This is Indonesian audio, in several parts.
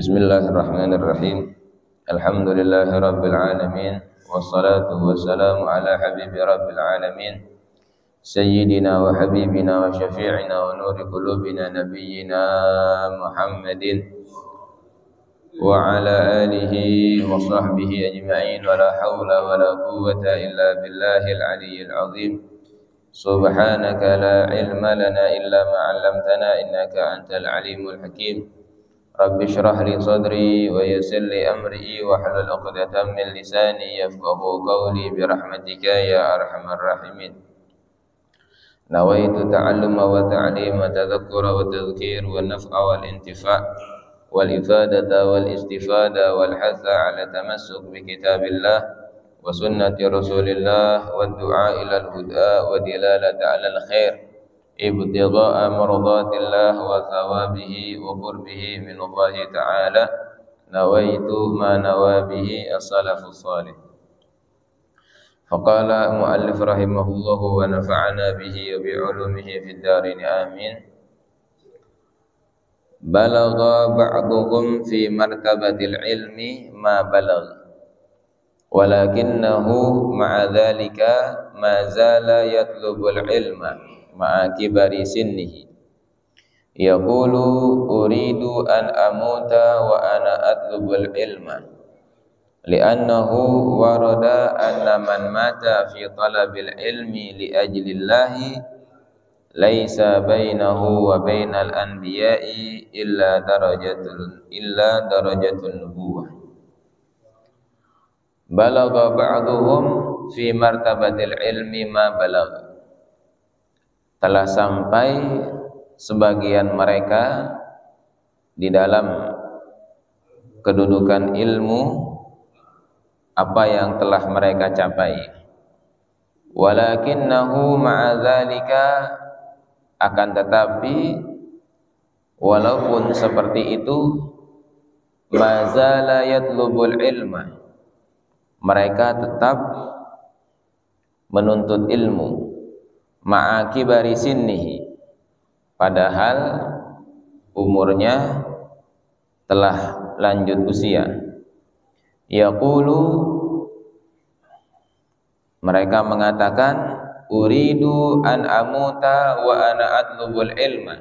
Bismillahirrahmanirrahim. Alhamdulillahi rabbil alamin, wassalatu wassalamu ala habibi rabbil alamin, sayyidina wa habibina wa syafi'ina wa nuri qulubina nabiyyina Muhammadin wa ala alihi wa sahbihi ajma'in, wa la hawla wa la quwwata illa billahil aliyyil azim. Subhanaka la ilma lana illa ma 'allamtana innaka antal alimul hakim. Rabbi shrah li sadri wa yassir li amri wa hlul 'uqdatam min lisani yafqahu qawli bi rahmatika ya arhamar rahimin. Nawaitu ta'alluma wa ta'lima, tadhakkura wa tadhkir, wa naf'a wal intifa' wal ifadata wal istifada wal hatha ala tamassuk bi kitabillah wa sunnati rasulillah wa du'a ila al-huda wa dilalata ala al-khair ibtigha'a mardatillah wa thawabihi wa qurbihi min Allah ta'ala. Nawaitu ma nawabihi as-salafus salih. Faqala muallif rahimahullah wa nafa'ana bihi wa bi 'ulumihi fid darin amin. Balagha ba'duhum fi martabatil ilmi ma balagha walakinnahu ma'a dhalika ma zala yatlubul ilma ma'a kibari sinnihi. Yaqulu uridu an amuta wa ana atlubul ilma li'annahu warada anna man mata fi talabil ilmi li ajlillahi laisa bainahu wa bainal anbiya'i illa darajatun nubuwah. Balagha ba'duhum fi martabatil ilmi ma balagha, telah sampai sebagian mereka di dalam kedudukan ilmu apa yang telah mereka capai. Walakinnahu ma'a dzalika, akan tetapi walaupun seperti itu, mazala yatlubul ilma, mereka tetap menuntut ilmu ma'a kibari sinnihi, padahal umurnya telah lanjut usia. Yaqulu, mereka mengatakan, uridu an amuta wa ana atlubul ilma,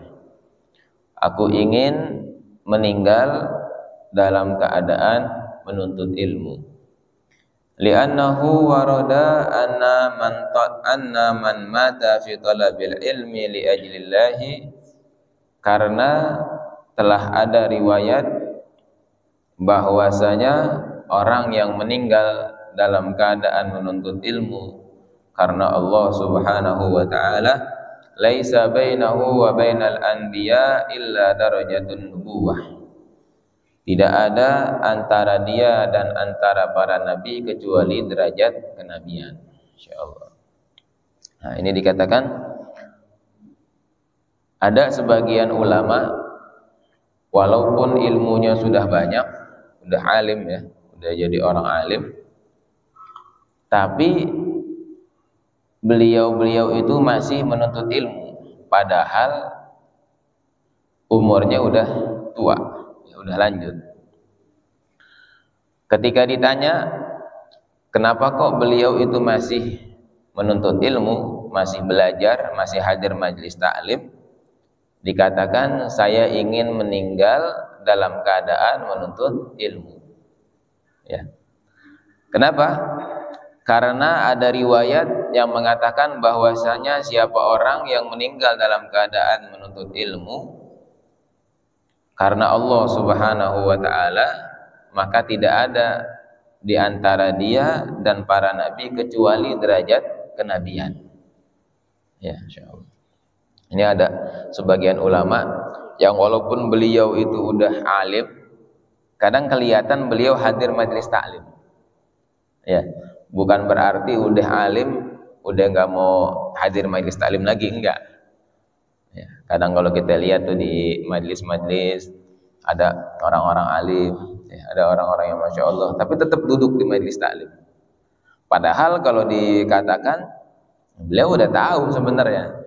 aku ingin meninggal dalam keadaan menuntut ilmu. Li'annahu warada anna man mata fi talabil ilmi li ajlillahi, karena telah ada riwayat bahwasanya orang yang meninggal dalam keadaan menuntut ilmu karena Allah Subhanahu wa ta'ala, laisa bainahu wa bainal anbiya illa darajatun nubuwah, tidak ada antara dia dan antara para nabi kecuali derajat kenabian. Insyaallah. Nah, ini dikatakan ada sebagian ulama walaupun ilmunya sudah banyak, udah alim ya, udah jadi orang alim, tapi beliau itu masih menuntut ilmu padahal umurnya udah tua, ya udah lanjut. Ketika ditanya kenapa kok beliau itu masih menuntut ilmu, masih belajar, masih hadir majelis taklim, dikatakan saya ingin meninggal dalam keadaan menuntut ilmu. Ya. Kenapa? Karena ada riwayat yang mengatakan bahwasanya siapa orang yang meninggal dalam keadaan menuntut ilmu karena Allah Subhanahu wa ta'ala, maka tidak ada di antara dia dan para nabi kecuali derajat kenabian. Ya, insyaallah. Ini ada sebagian ulama yang walaupun beliau itu udah alim, kadang kelihatan beliau hadir majelis taklim. Ya, bukan berarti udah alim udah nggak mau hadir majelis taklim lagi, enggak. Ya, kadang kalau kita lihat tuh di majelis-majelis ada orang-orang alim, ya, ada orang-orang yang masya Allah, tapi tetap duduk di majelis taklim. Padahal kalau dikatakan beliau udah tahu sebenarnya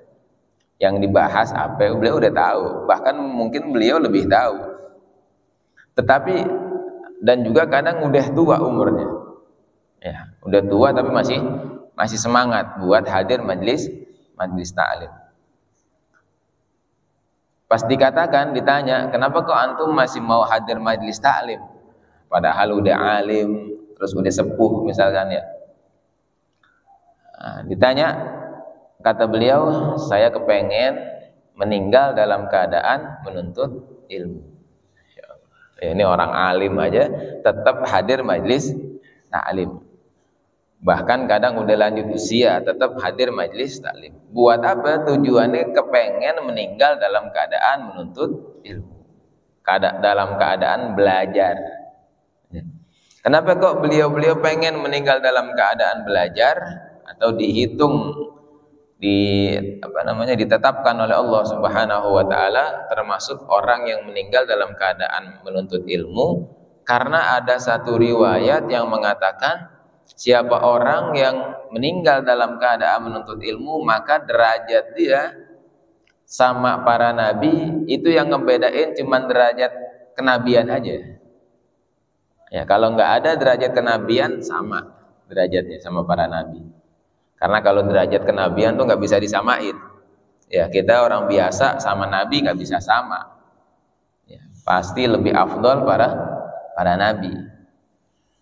yang dibahas apa, beliau udah tahu, bahkan mungkin beliau lebih tahu. Tetapi dan juga kadang udah tua umurnya. Ya, udah tua tapi masih semangat buat hadir majelis taklim. Pas ditanya, kenapa kok antum masih mau hadir majelis taklim? Padahal udah alim, terus udah sepuh misalkan ya. Nah, ditanya, kata beliau, saya kepengen meninggal dalam keadaan menuntut ilmu. Ya, ini orang alim aja tetap hadir majelis taklim. Bahkan kadang udah lanjut usia tetap hadir majelis taklim. Buat apa? Tujuannya kepengen meninggal dalam keadaan menuntut ilmu, dalam keadaan belajar. Kenapa kok beliau pengen meninggal dalam keadaan belajar? Atau dihitung ditetapkan oleh Allah Subhanahu wa taala termasuk orang yang meninggal dalam keadaan menuntut ilmu, karena ada satu riwayat yang mengatakan siapa orang yang meninggal dalam keadaan menuntut ilmu, maka derajat dia sama para nabi itu yang ngebedain cuma derajat kenabian aja. Ya, kalau nggak ada derajat kenabian sama derajatnya sama para nabi. Karena kalau derajat kenabian tuh nggak bisa disamain. Ya, kita orang biasa sama nabi nggak bisa sama. Ya, pasti lebih afdol para nabi.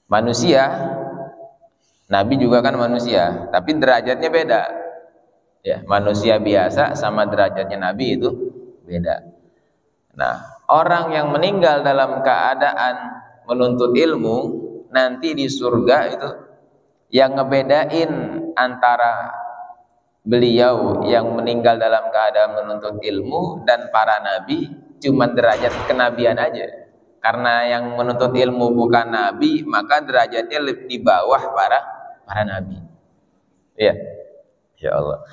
Manusia, nabi juga kan manusia, tapi derajatnya beda. Ya, manusia biasa sama derajatnya nabi itu beda. Nah, orang yang meninggal dalam keadaan menuntut ilmu nanti di surga itu yang ngebedain antara beliau yang meninggal dalam keadaan menuntut ilmu dan para nabi cuma derajat kenabian aja. Karena yang menuntut ilmu bukan nabi, maka derajatnya lebih di bawah para nabi. Ya, insya Allah.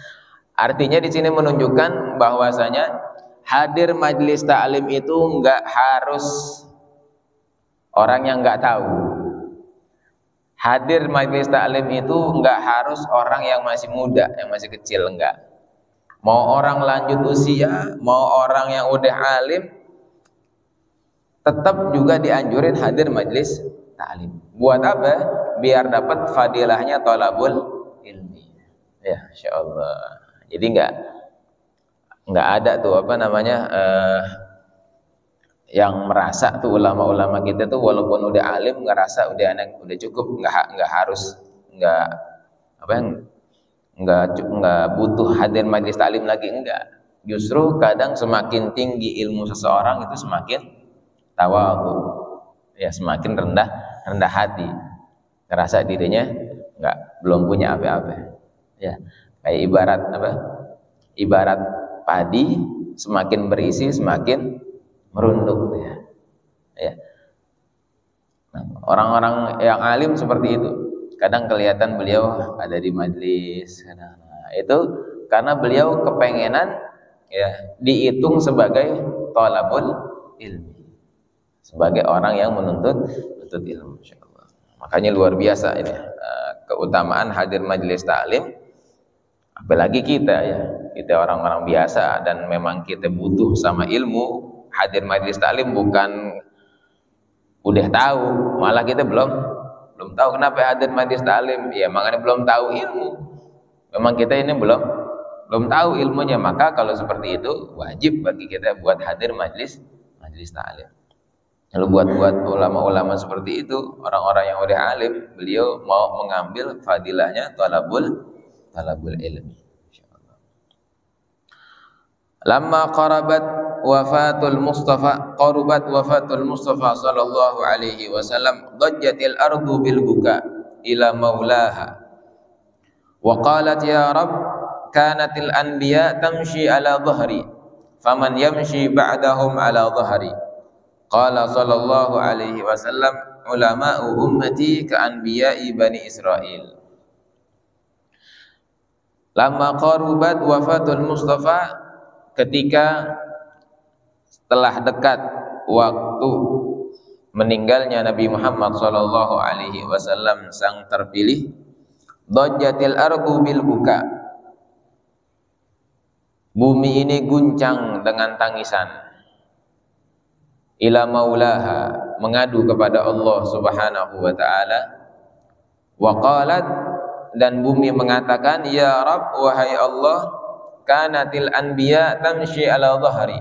Artinya di sini menunjukkan bahwasanya hadir majelis taklim itu enggak harus orang yang enggak tahu. Hadir majelis taklim itu enggak harus orang yang masih muda, yang masih kecil, enggak. Mau orang lanjut usia, mau orang yang udah alim, tetap juga dianjurin hadir majelis taklim. Buat apa? Biar dapat fadilahnya thalabul ilmi. Ya, insyaallah. Jadi enggak ada tuh yang merasa tuh ulama-ulama kita tuh walaupun udah alim ngerasa udah cukup, enggak butuh hadir majelis taklim lagi, enggak. Justru kadang semakin tinggi ilmu seseorang itu semakin tawadhu, ya, semakin rendah hati, ngerasa dirinya belum punya apa-apa. Ya, kayak ibarat padi semakin berisi semakin merunduk, ya. Ya. Nah, orang-orang yang alim seperti itu kadang kelihatan beliau ada di majelis, itu karena beliau kepengenan ya dihitung sebagai thalabul ilmi, sebagai orang yang menuntut ilmu, insyaallah. Makanya luar biasa ini keutamaan hadir majelis taklim, apalagi kita orang-orang biasa dan memang kita butuh sama ilmu. Hadir majelis taklim bukan udah tahu, malah kita belum tahu. Kenapa hadir majelis taklim? Ya makanya belum tahu ilmu. Memang kita ini belum tahu ilmunya, maka kalau seperti itu wajib bagi kita buat hadir majelis taklim. Lalu buat ulama-ulama seperti itu, orang-orang yang udah alim, beliau mau mengambil fadilahnya talabul ilmi. Insyaallah. Lamma qarabat wafatul Mustafa sallallahu alaihi wasallam dajjatil ardu bil buka ila maulaha wa qalat ya rab kanatil anbiya tamshi ala dhahri faman yamshi ba'dahum ala dhahri qala sallallahu alaihi wasallam ulama'u ummati ka anbiya'i bani Israil. Lamma qarabat wafatul Mustafa, ketika telah dekat waktu meninggalnya Nabi Muhammad sallallahu alaihi wasallam sang terpilih, dajjatil ardu bil buka, bumi ini guncang dengan tangisan, ila maulaha, mengadu kepada Allah Subhanahu wa taala. Wa qalat, dan bumi mengatakan, ya Rabb, wahai Allah, kanatil anbiya tamshi ala dhahri.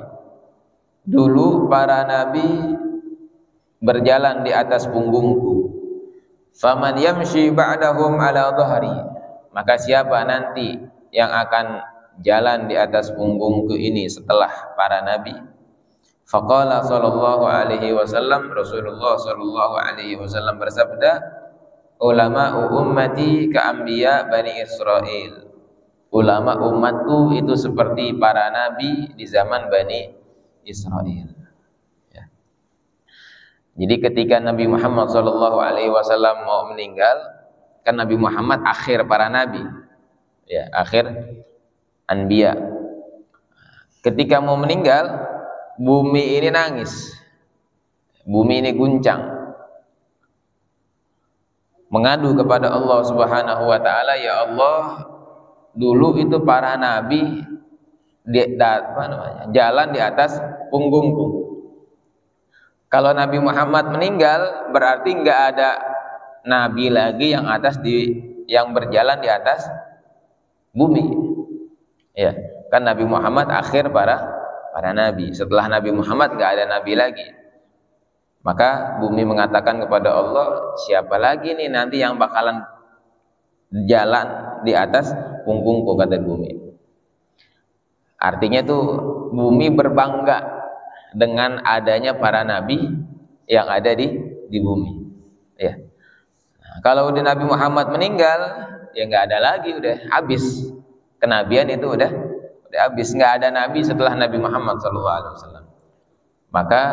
Dulu para nabi berjalan di atas punggungku. Faman yamshi ba'dahum ala dhahri, maka siapa nanti yang akan jalan di atas punggungku ini setelah para nabi? Faqala sallallahu alaihi wasallam, Rasulullah sallallahu alaihi wasallam bersabda, ulama ummati ka anbiya bani Israil. Ulama umatku itu seperti para nabi di zaman Bani Israil. Ya. Jadi ketika Nabi Muhammad sallallahu alaihi wasallam mau meninggal, kan Nabi Muhammad akhir para nabi. Ya, akhir anbiya. Ketika mau meninggal, bumi ini nangis, bumi ini guncang, mengadu kepada Allah Subhanahu wa taala, ya Allah, dulu itu para nabi jalan di atas punggungku. Kalau Nabi Muhammad meninggal, berarti nggak ada nabi lagi yang berjalan di atas bumi. Ya, kan Nabi Muhammad akhir para nabi. Setelah Nabi Muhammad nggak ada nabi lagi. Maka bumi mengatakan kepada Allah, siapa lagi nih nanti yang bakalan jalan di atas punggungku, kata bumi. Artinya tuh bumi berbangga dengan adanya para nabi yang ada di bumi. Ya. Nah, kalau udah Nabi Muhammad meninggal, ya nggak ada lagi, udah habis kenabian itu, udah habis, nggak ada nabi setelah Nabi Muhammad SAW. Maka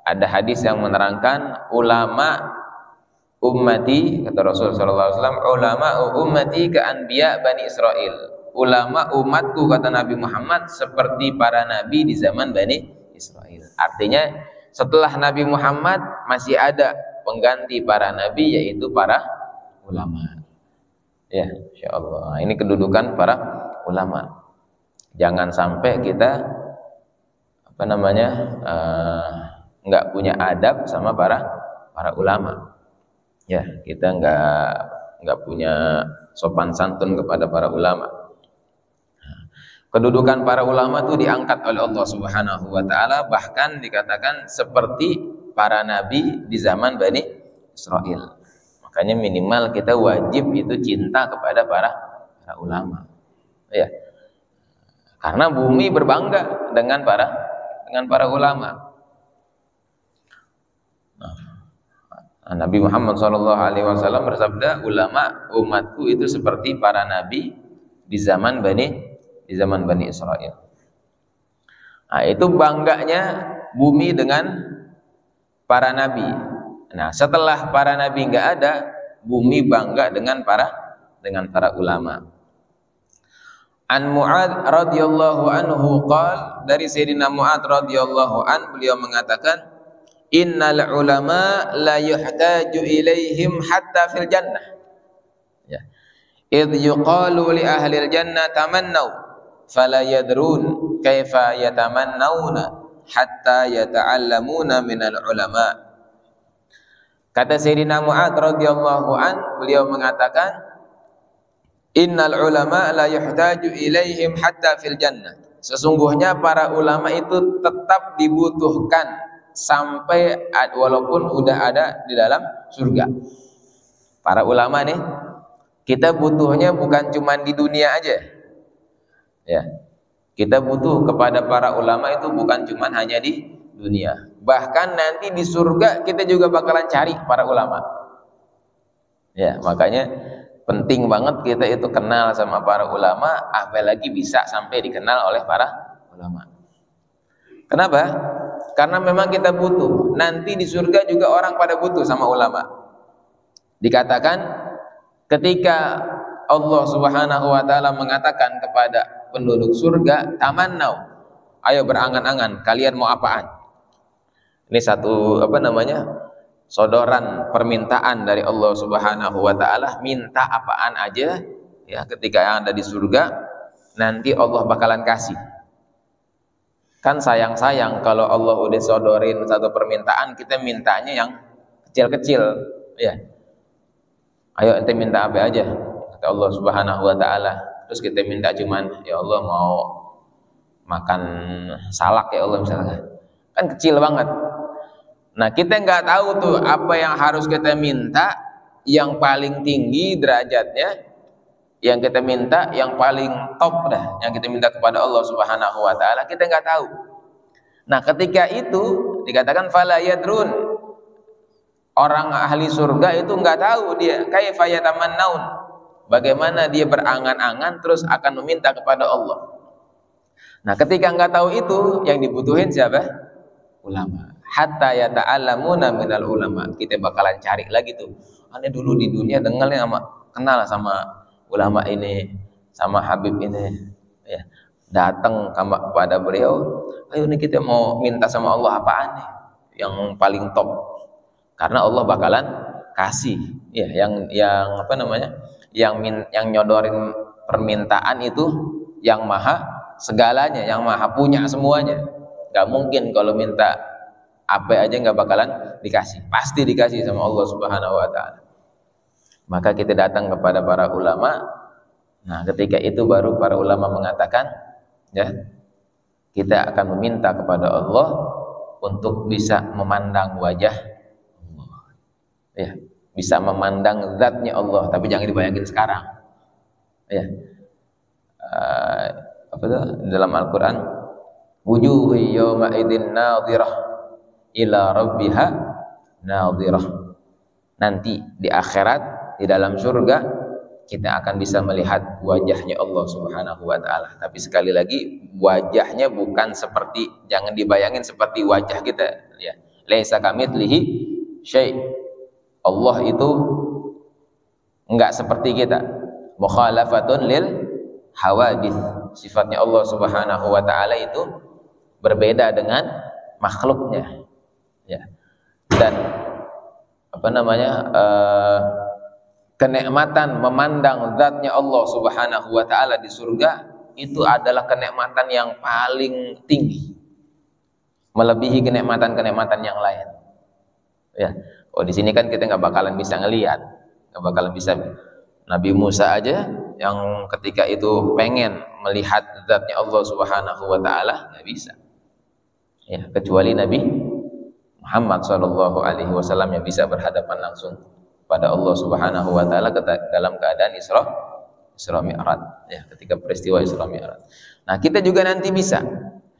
ada hadis yang menerangkan ulama ummati, kata Rasulullah SAW, ulama ummati ka anbiya bani Israil. Ulama umatku, kata Nabi Muhammad, seperti para nabi di zaman Bani Israil. Artinya setelah Nabi Muhammad masih ada pengganti para nabi, yaitu para ulama. Ya, insyaallah. Ini kedudukan para ulama. Jangan sampai kita nggak punya adab sama para ulama. Ya, kita nggak punya sopan santun kepada para ulama. Kedudukan para ulama itu diangkat oleh Allah Subhanahu wa taala, bahkan dikatakan seperti para nabi di zaman Bani Israil. Makanya minimal kita wajib itu cinta kepada para ulama. Ya. Karena bumi berbangga dengan para ulama. Nabi Muhammad SAW bersabda, ulama umatku itu seperti para nabi di zaman Bani Israil. Nah, itu bangganya bumi dengan para nabi. Nah, setelah para nabi nggak ada, bumi bangga dengan para ulama. An Mu'adz radhiyallahu anhu qala, dari Sayyidina Mu'adz radhiyallahu an, beliau mengatakan, innal ulama la yuhtaju ilaihim hatta fil jannah. Ya. Idh yuqalu li ahlil jannah tamannau fala yadrun kaifa yatamannawna hatta yata'allamuna minal ulama. Kata Sayyidina Mu'adz radhiyallahu an, beliau mengatakan, innal ulama la yuhtaju ilaihim hatta fil jannah. Sesungguhnya para ulama itu tetap dibutuhkan sampai walaupun udah ada di dalam surga. Para ulama nih, kita butuhnya bukan cuma di dunia aja. Ya. Kita butuh kepada para ulama itu bukan cuma hanya di dunia. Bahkan nanti di surga kita juga bakalan cari para ulama. Ya, makanya penting banget kita itu kenal sama para ulama, apalagi bisa sampai dikenal oleh para ulama. Kenapa? Karena memang kita butuh. Nanti di surga juga orang pada butuh sama ulama. Dikatakan ketika Allah Subhanahu wa taala mengatakan kepada penduduk surga, tamannau, ayo berangan-angan, kalian mau apaan? Ini satu sodoran permintaan dari Allah Subhanahu wa taala, minta apaan aja ya, ketika yang ada di surga nanti Allah bakalan kasih. Kan sayang-sayang kalau Allah udah sodorin satu permintaan, kita mintanya yang kecil-kecil, ya. Ayo ente minta apa aja, kata Allah Subhanahu wa taala. Terus kita minta cuman, ya Allah mau makan salak ya Allah misalnya. Kan kecil banget. Nah, kita nggak tahu tuh apa yang harus kita minta yang paling tinggi derajatnya, yang kita minta yang paling top dah, yang kita minta kepada Allah Subhanahu wa taala, kita nggak tahu. Nah, ketika itu dikatakan fala yadrun, orang ahli surga itu nggak tahu dia kaifa yatamannaun, bagaimana dia berangan-angan terus akan meminta kepada Allah. Nah, ketika nggak tahu itu, yang dibutuhin siapa? Ulama. Hatta yata'allamuna minal ulama. Kita bakalan cari lagi tuh. Ane dulu di dunia dengarnya kenal sama ulama ini, sama Habib ini, ya. Datang kepada beliau, ayo nih kita mau minta sama Allah apaan nih yang paling top. Karena Allah bakalan kasih, ya, yang apa namanya? Yang nyodorin permintaan itu yang maha segalanya, yang maha punya semuanya. Gak mungkin kalau minta apa aja nggak bakalan dikasih, pasti dikasih sama Allah Subhanahu wa taala. Maka kita datang kepada para ulama. Nah, ketika itu baru para ulama mengatakan, ya, kita akan meminta kepada Allah untuk bisa memandang wajah Allah, ya, bisa memandang zatnya Allah, tapi jangan dibayangin sekarang, ya. Apa itu dalam Al-Quran, wujuhu yawma idzin nadhirah ila rabbiha nadhirah. Nanti di akhirat, di dalam surga, kita akan bisa melihat wajahnya Allah Subhanahu wa taala. Tapi sekali lagi, wajahnya bukan seperti, jangan dibayangin seperti wajah kita, ya. Laisa kamitslihi syai'. Allah itu enggak seperti kita. Mukhalafatun lil hawadits. Sifatnya Allah Subhanahu wa taala itu berbeda dengan makhluknya, ya. Dan apa namanya, kenikmatan memandang zatnya Allah Subhanahu wa taala di surga itu adalah kenikmatan yang paling tinggi, melebihi kenikmatan-kenikmatan yang lain, ya. Oh, di sini kan kita nggak bakalan bisa ngelihat, nggak bakalan bisa. Nabi Musa aja yang ketika itu pengen melihat zatnya Allah Subhanahu wa taala nggak bisa, ya, kecuali Nabi Muhammad sallallahu alaihi wasallam yang bisa berhadapan langsung pada Allah Subhanahu wa taala dalam keadaan Isra Mi'raj, ya, ketika peristiwa Isra Mi'raj. Nah, kita juga nanti bisa,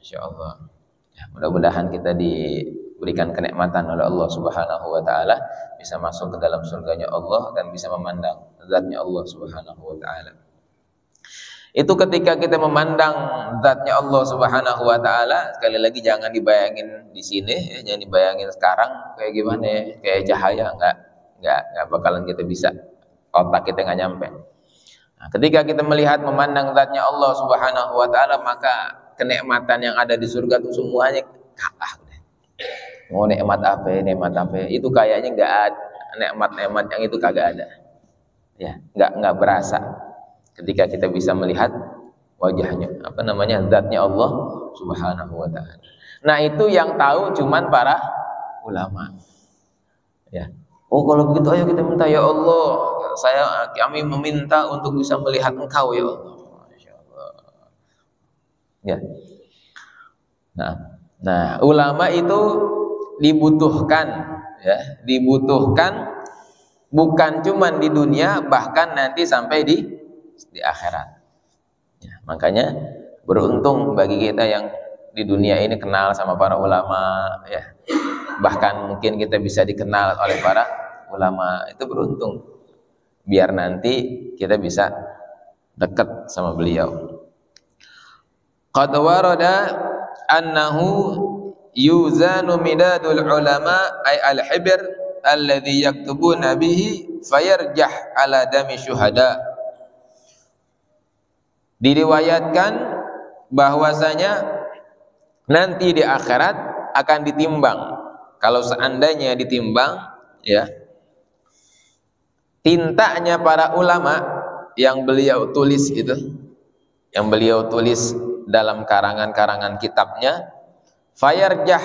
insyaallah. Ya, mudah-mudahan kita diberikan kenikmatan oleh Allah Subhanahu wa taala, bisa masuk ke dalam surganya Allah dan bisa memandang zatnya Allah Subhanahu wa taala. Itu ketika kita memandang zatnya Allah Subhanahu wa taala, sekali lagi jangan dibayangin di sini, ya, jangan dibayangin sekarang kayak gimana ya, kayak cahaya, enggak bakalan kita bisa, otak kita enggak nyampe. Nah, ketika kita melihat memandang zatnya Allah Subhanahu wa taala, maka kenikmatan yang ada di surga itu semuanya kalah udah. Mau nikmat apa, itu kayaknya enggak ada, nikmat-nikmat yang itu kagak ada. Ya, enggak berasa ketika kita bisa melihat wajahnya, apa namanya, zatnya Allah Subhanahu wa taala. Nah, itu yang tahu cuman para ulama, ya. Oh, kalau begitu ayo kita minta, ya Allah, kami meminta untuk bisa melihat Engkau ya Allah. Masyaallah. Ya. Nah, ulama itu dibutuhkan, ya, dibutuhkan bukan cuman di dunia, bahkan nanti sampai di akhirat. Ya, makanya beruntung bagi kita yang di dunia ini kenal sama para ulama, ya. Bahkan mungkin kita bisa dikenal oleh para ulama, itu beruntung. Biar nanti kita bisa dekat sama beliau. Qad warada annahu yuzanu midadul ulama ay al-hibr alladhi yaktubuna bihi fayarjah ala dami syuhada. Diriwayatkan bahwasanya nanti di akhirat akan ditimbang. Kalau seandainya ditimbang, ya, tintanya para ulama yang beliau tulis itu, yang beliau tulis dalam karangan-karangan kitabnya, Fayarjah,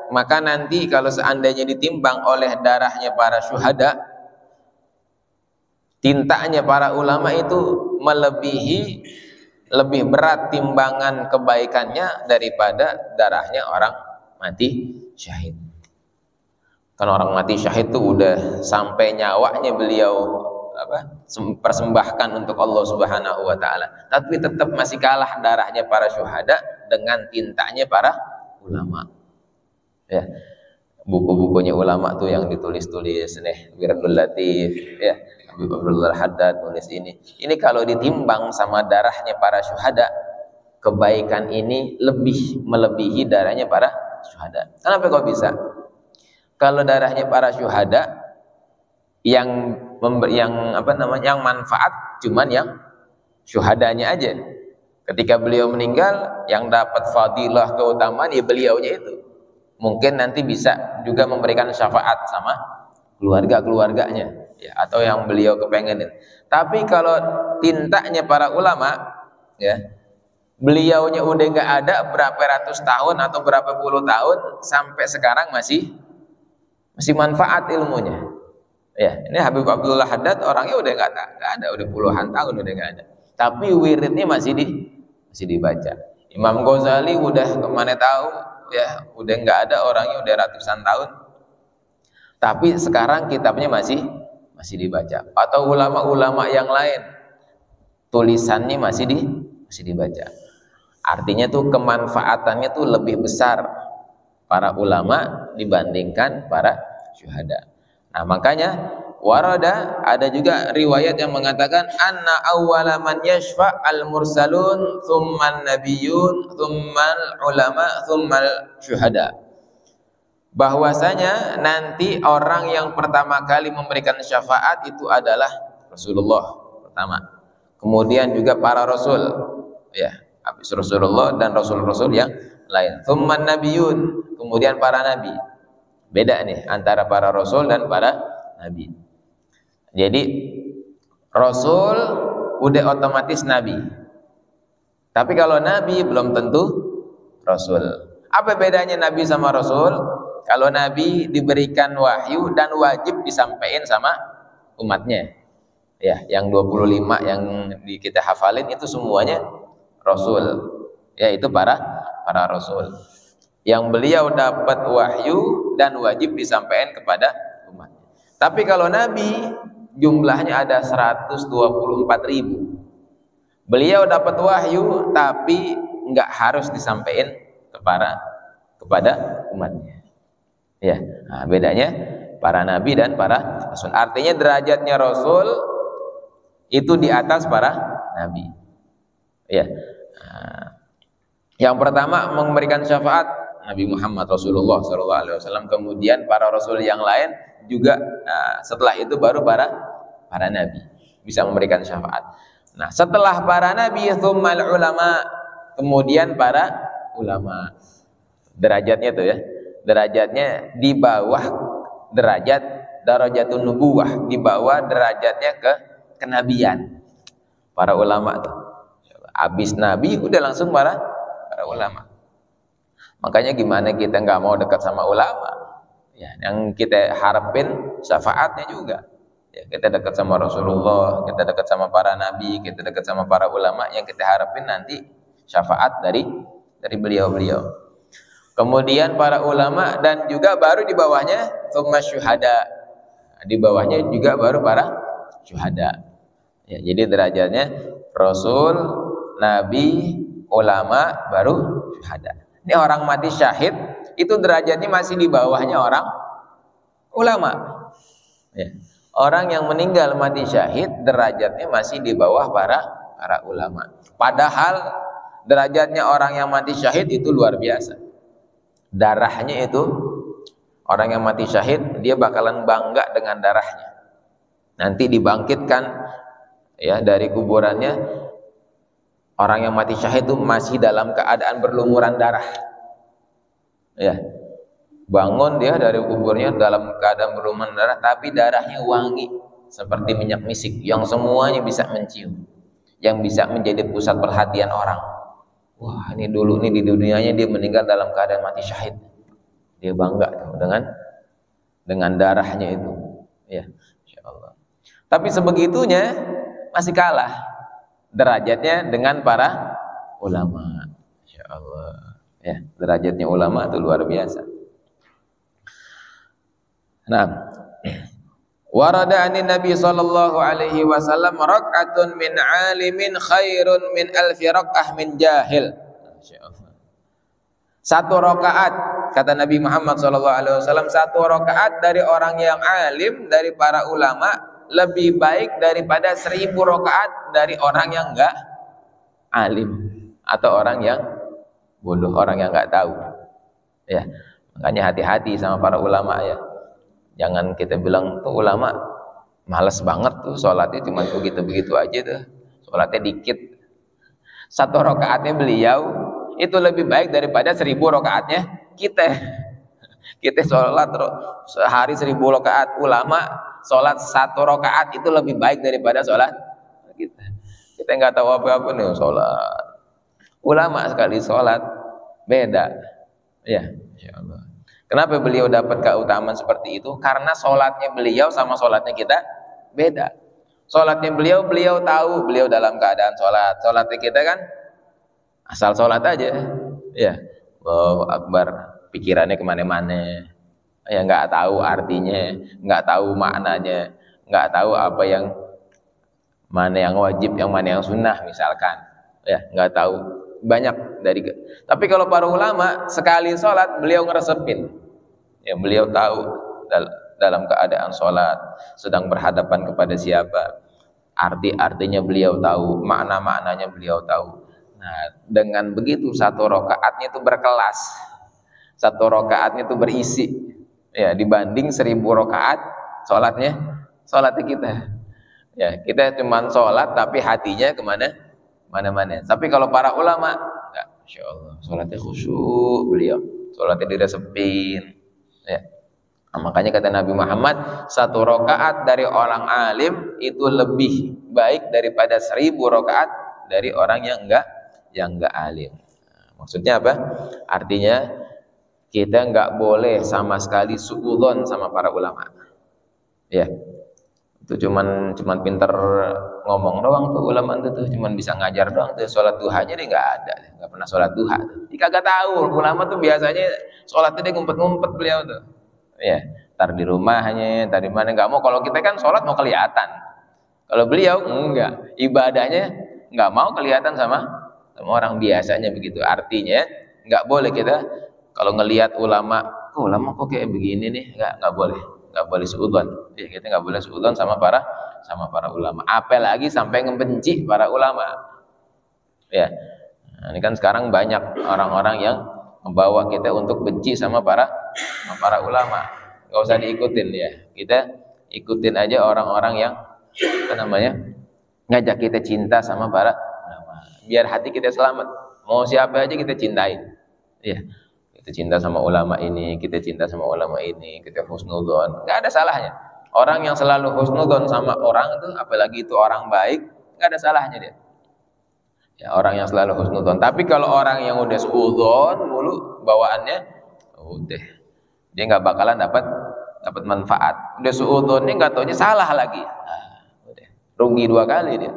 maka nanti kalau seandainya ditimbang oleh darahnya para syuhada, tintanya para ulama itu melebihi, lebih berat timbangan kebaikannya daripada darahnya orang mati syahid. Kan orang mati syahid itu udah sampai nyawanya beliau persembahkan untuk Allah Subhanahu wa taala, tapi tetap masih kalah darahnya para syuhada dengan tintanya para ulama. Ya, buku-bukunya ulama tuh yang ditulis-tulis nih, Wiradul Latif, ya, Habib Abdullah Haddad tulis ini. Ini kalau ditimbang sama darahnya para syuhada, kebaikan ini lebih melebihi darahnya para syuhada. Kenapa kok bisa? Kalau darahnya para syuhada yang manfaat cuman yang syuhadanya aja. Ketika beliau meninggal, yang dapat fadilah keutamaan ya beliaunya itu. Mungkin nanti bisa juga memberikan syafaat sama keluarga-keluarganya, ya, atau yang beliau kepengenin. Tapi kalau tintanya para ulama, ya, beliaunya udah nggak ada berapa ratus tahun atau berapa puluh tahun, sampai sekarang masih manfaat ilmunya. Ya, ini Habib Abdullah Haddad orangnya udah nggak ada, udah puluhan tahun udah nggak ada. Tapi wiridnya masih dibaca. Imam Ghazali udah kemana tahu, ya, udah nggak ada orangnya, udah ratusan tahun. Tapi sekarang kitabnya masih dibaca. Atau ulama-ulama yang lain tulisannya masih dibaca. Artinya tuh kemanfaatannya tuh lebih besar para ulama dibandingkan para syuhada. Nah, makanya warada, ada juga riwayat yang mengatakan anna awwala man yashfa al-mursalun thumman nabiyyun thummal ulama thummal syuhada. Bahwasanya nanti orang yang pertama kali memberikan syafaat itu adalah Rasulullah pertama. Kemudian juga para rasul, ya, habis Rasulullah dan rasul-rasul yang lain. Thumman nabiyyun, kemudian para nabi. Beda nih antara para rasul dan para nabi. Jadi rasul udah otomatis nabi. Tapi kalau nabi belum tentu rasul. Apa bedanya nabi sama rasul? Kalau nabi diberikan wahyu dan wajib disampaikan sama umatnya. Ya, yang 25 yang kita hafalin itu semuanya rasul. Ya, itu para rasul. Yang beliau dapat wahyu dan wajib disampaikan kepada umat. Tapi kalau nabi jumlahnya ada 124.000. Beliau dapat wahyu tapi nggak harus disampaikan kepada umatnya. Ya, nah, bedanya para nabi dan para rasul. Artinya derajatnya rasul itu di atas para nabi. Ya. Nah, yang pertama memberikan syafaat Nabi Muhammad Rasulullah SAW, kemudian para rasul yang lain juga. Nah, setelah itu baru para nabi bisa memberikan syafaat. Nah, setelah para nabi tsummal ulama, kemudian para ulama. Derajatnya tuh ya, derajatnya di bawah derajat darajatun nubuwah, di bawah derajatnya kenabian. Para ulama tuh habis nabi udah langsung para ulama. Makanya gimana kita nggak mau dekat sama ulama, ya, yang kita harapin syafaatnya juga, ya, kita dekat sama Rasulullah, kita dekat sama para nabi, kita dekat sama para ulama, yang kita harapin nanti syafaat dari beliau-beliau. Kemudian para ulama dan juga baru di bawahnya tsumma syuhada, di bawahnya juga baru para syuhada. Ya, jadi derajatnya rasul, nabi, ulama, baru syuhada. Ini orang mati syahid itu derajatnya masih di bawahnya orang ulama. Ya. Orang yang meninggal mati syahid derajatnya masih di bawah para ulama. Padahal derajatnya orang yang mati syahid itu luar biasa. Darahnya itu, orang yang mati syahid dia bakalan bangga dengan darahnya. Nanti dibangkitkan, ya, dari kuburannya. Orang yang mati syahid itu masih dalam keadaan berlumuran darah. Ya. Bangun dia dari kuburnya dalam keadaan berlumuran darah, tapi darahnya wangi seperti minyak misik yang semuanya bisa mencium, yang bisa menjadi pusat perhatian orang. Wah, ini dulu nih di dunianya dia meninggal dalam keadaan mati syahid. Dia bangga tuh dengan darahnya itu. Ya, insyaallah. Tapi sebegitunya masih kalah derajatnya dengan para ulama. Insyaallah. Ya, derajatnya ulama itu luar biasa. Nah, warada anin Nabi sallallahu alaihi wasallam rak'atun min alimin khairun min alfi rak'ah min jahil. Satu rakaat kata Nabi Muhammad sallallahu alaihi wasallam, satu rakaat dari orang yang alim, dari para ulama lebih baik daripada 1000 rakaat dari orang yang enggak alim atau orang yang bodoh, orang yang enggak tahu. Ya, makanya hati-hati sama para ulama ya. Jangan kita bilang tuh ulama males banget tuh sholatnya cuma begitu-begitu aja tuh, sholatnya dikit. Satu rakaatnya beliau itu lebih baik daripada 1000 rakaatnya kita. Kita sholat sehari 1000 rakaat, ulama sholat satu rakaat itu lebih baik daripada sholat kita. Kita nggak tahu apa-apa nih sholat. Ulama sekali sholat beda, ya, insyaallah. Kenapa beliau dapat keutamaan seperti itu? Karena sholatnya beliau sama sholatnya kita beda. Sholatnya beliau tahu, beliau dalam keadaan sholat. Sholatnya kita kan asal sholat aja, ya, Allahu Akbar, pikirannya kemana-mana, ya nggak tahu artinya, nggak tahu maknanya, nggak tahu apa yang mana yang wajib, yang mana yang sunnah misalkan, ya nggak tahu. Banyak dari. Tapi kalau para ulama sekali sholat beliau ngeresepin, ya beliau tahu dalam keadaan sholat sedang berhadapan kepada siapa, artinya beliau tahu, maknanya beliau tahu. Nah, dengan begitu satu rakaatnya itu berkelas, satu rakaatnya itu berisi, ya dibanding 1000 rakaat sholatnya kita. Ya kita cuma sholat tapi hatinya mana-mana. Tapi kalau para ulama, enggak, Masya Allah, sholatnya khusyuk beliau, sholatnya diresepin. Ya. Nah, makanya kata Nabi Muhammad, satu rakaat dari orang alim itu lebih baik daripada 1000 rakaat dari orang yang enggak alim. Nah, maksudnya apa? Artinya kita enggak boleh sama sekali suudzon sama para ulama. Ya. Itu cuman pinter ngomong doang tuh ulama itu tuh, cuman bisa ngajar doang tuh, sholat duhanya dia nggak ada, nggak pernah sholat duha tuh. Dia kagak tahu, ulama tuh biasanya sholatnya dia ngumpet-ngumpet beliau tuh, ya, tar di rumahnya, tar di mana, nggak mau. Kalau kita kan sholat mau kelihatan, kalau beliau enggak, ibadahnya nggak mau kelihatan sama orang, biasanya begitu. Artinya nggak boleh kita kalau ngelihat ulama kok kayak begini nih, nggak boleh suudzon. Ya, kita nggak boleh suudzon sama para ulama, apalagi sampai ngebenci para ulama. Ya, nah, ini kan sekarang banyak orang-orang yang membawa kita untuk benci sama para ulama. Nggak usah diikutin ya, kita ikutin aja orang-orang yang ngajak kita cinta sama para ulama, biar hati kita selamat. Mau siapa aja kita cintain, ya. Kita cinta sama ulama ini, kita cinta sama ulama ini, kita husnudzon, nggak ada salahnya. Orang yang selalu husnudzon sama orang itu, apalagi itu orang baik, nggak ada salahnya dia. Ya, orang yang selalu husnudzon. Tapi kalau orang yang udah suudzon mulu bawaannya, udah dia nggak bakalan dapat manfaat. Udah suudzonnya nggak taunya salah lagi. Nah, udah rugi 2 kali dia.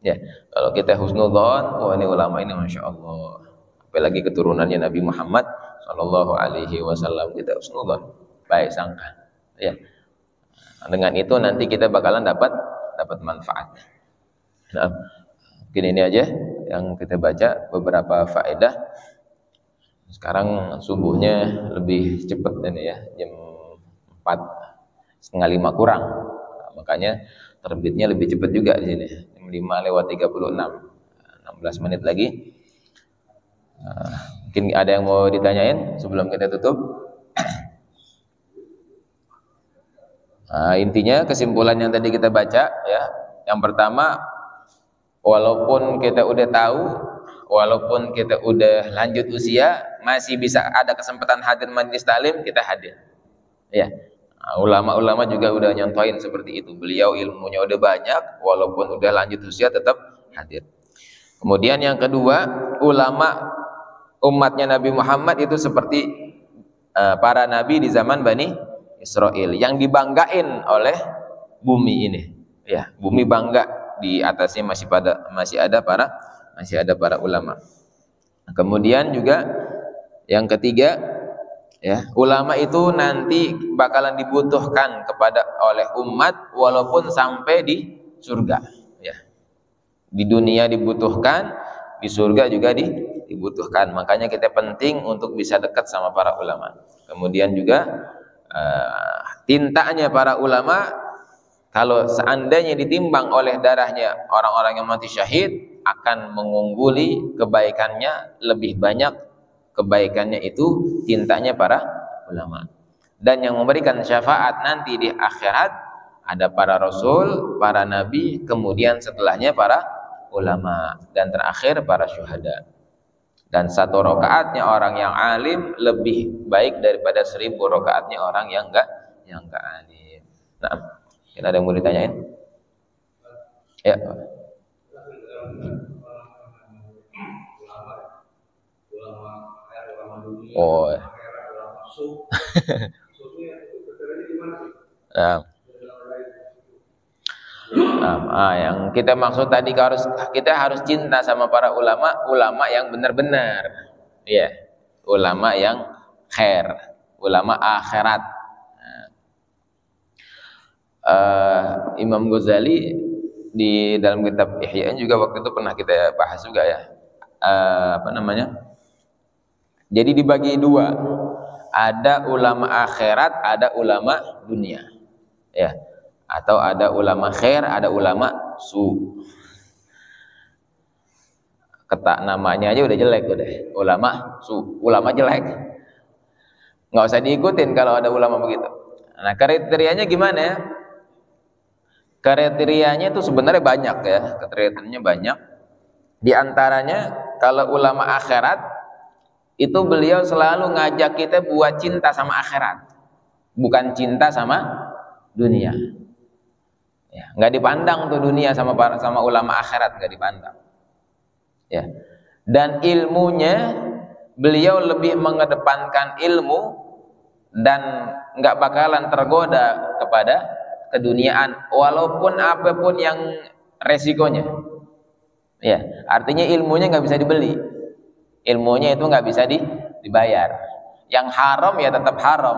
Ya, kalau kita husnudzon, wah ini ulama ini masya Allah, apalagi keturunannya Nabi Muhammad Shallallahu Alaihi Wasallam, kita husnudzon, baik sangka. Ya, dengan itu nanti kita bakalan dapat manfaat. Nah, mungkin ini aja yang kita baca, beberapa faedah. Sekarang subuhnya lebih cepat ini ya, jam 4:30 kurang. Nah, makanya terbitnya lebih cepat juga di sini, jam 5:36, 16 menit lagi. Mungkin ada yang mau ditanyain sebelum kita tutup. Nah, intinya kesimpulan yang tadi kita baca ya, yang pertama, walaupun kita udah tahu, walaupun kita udah lanjut usia, masih bisa ada kesempatan hadir majelis taklim, kita hadir. Ya, nah, ulama-ulama juga udah nyontohin seperti itu. Beliau ilmunya udah banyak, walaupun udah lanjut usia tetap hadir. Kemudian yang kedua, ulama umatnya Nabi Muhammad itu seperti para nabi di zaman Bani Israel yang dibanggain oleh bumi ini. Ya, bumi bangga di atasnya masih ada para ulama. Kemudian juga yang ketiga, ya, ulama itu nanti bakalan dibutuhkan oleh umat walaupun sampai di surga. Ya. Di dunia dibutuhkan, di surga juga dibutuhkan. Makanya kita penting untuk bisa dekat sama para ulama. Kemudian juga tintanya para ulama, kalau seandainya ditimbang oleh darahnya orang-orang yang mati syahid, akan mengungguli kebaikannya lebih banyak. Kebaikannya itu tintanya para ulama. Dan yang memberikan syafaat nanti di akhirat ada para rasul, para nabi, kemudian setelahnya para ulama, dan terakhir para syuhada. Dan 1 rakaatnya orang yang alim lebih baik daripada 1000 rakaatnya orang yang enggak alim. Nah, kita ada yang mau ditanyain? Ya. Oh. Yang kita maksud tadi kita harus cinta sama para ulama yang benar-benar. Ya, ulama yang khair, ulama akhirat. Imam Ghazali di dalam kitab Ihya juga waktu itu pernah kita bahas juga ya. Jadi dibagi dua, ada ulama akhirat, ada ulama dunia, ya, atau ada ulama khair, ada ulama su. Ketak namanya aja udah jelek, udah ulama su, ulama jelek, nggak usah diikutin kalau ada ulama begitu. Nah, kriterianya gimana ya? Kriterianya itu sebenarnya banyak ya, kriterianya banyak. Di antaranya kalau ulama akhirat itu beliau selalu ngajak kita buat cinta sama akhirat, bukan cinta sama dunia. Ya, nggak dipandang tuh dunia sama ulama akhirat, nggak dipandang. Ya, dan ilmunya beliau lebih mengedepankan ilmu dan nggak bakalan tergoda kepada keduniaan, walaupun apapun yang resikonya. Ya, artinya ilmunya nggak bisa dibeli. Ilmunya itu nggak bisa dibayar. Yang haram ya tetap haram,